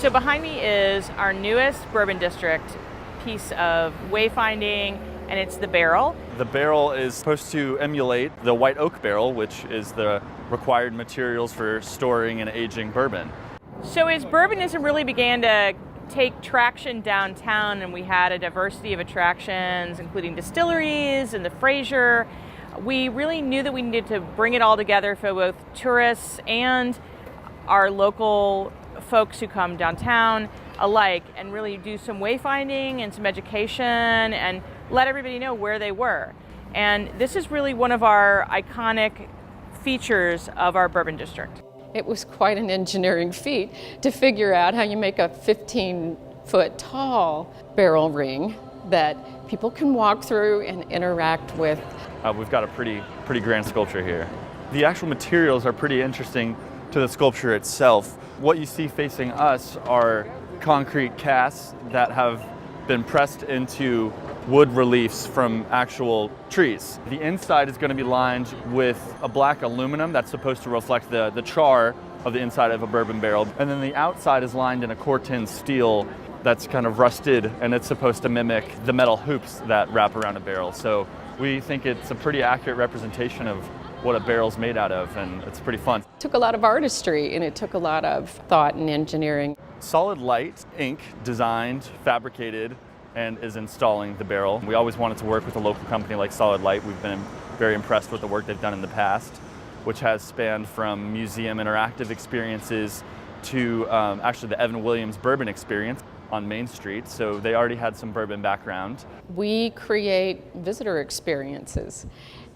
So behind me is our newest bourbon district piece of wayfinding, and it's the barrel. The barrel is supposed to emulate the white oak barrel, which is the required materials for storing and aging bourbon. So as bourbonism really began to take traction downtown, and we had a diversity of attractions, including distilleries and the Fraser, we really knew that we needed to bring it all together for both tourists and our local folks who come downtown alike, and really do some wayfinding and some education and let everybody know where they were. And this is really one of our iconic features of our bourbon district. It was quite an engineering feat to figure out how you make a 15-foot tall barrel ring that people can walk through and interact with. We've got a pretty grand sculpture here. The actual materials are pretty interesting to the sculpture itself. What you see facing us are concrete casts that have been pressed into wood reliefs from actual trees. The inside is going to be lined with a black aluminum that's supposed to reflect the char of the inside of a bourbon barrel. And then the outside is lined in a corten steel that's kind of rusted, and it's supposed to mimic the metal hoops that wrap around a barrel. So we think it's a pretty accurate representation of what a barrel's made out of, and it's pretty fun. It took a lot of artistry, and it took a lot of thought and engineering. Solid Light Inc. designed, fabricated, and is installing the barrel. We always wanted to work with a local company like Solid Light. We've been very impressed with the work they've done in the past, which has spanned from museum interactive experiences to actually the Evan Williams bourbon experience on Main Street. So they already had some bourbon background. We create visitor experiences,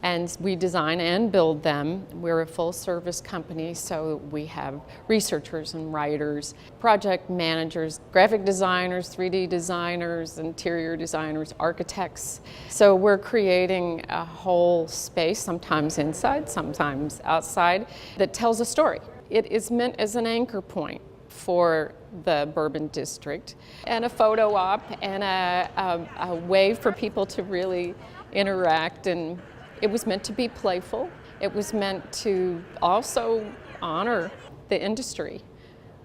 and we design and build them. We're a full service company, so we have researchers and writers, project managers, graphic designers, 3D designers, interior designers, architects. So we're creating a whole space, sometimes inside, sometimes outside, that tells a story. It is meant as an anchor point for the bourbon district, and a photo op, and a way for people to really interact. And it was meant to be playful. It was meant to also honor the industry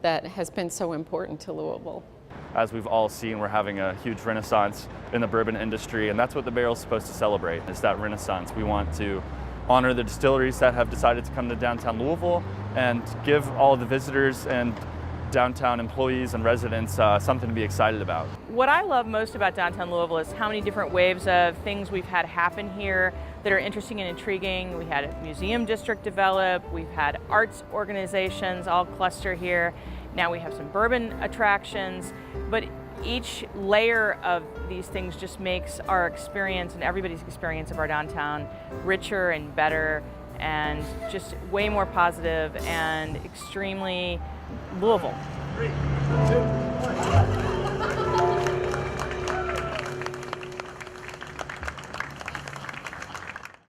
that has been so important to Louisville. As we've all seen, we're having a huge renaissance in the bourbon industry, and that's what the barrel's supposed to celebrate, is that renaissance. We want to honor the distilleries that have decided to come to downtown Louisville and give all the visitors and downtown employees and residents something to be excited about. What I love most about downtown Louisville is how many different waves of things we've had happen here that are interesting and intriguing. We had a museum district develop, we've had arts organizations all cluster here. Now we have some bourbon attractions, but each layer of these things just makes our experience and everybody's experience of our downtown richer and better, and just way more positive and extremely Louisville. 3, 2, 1.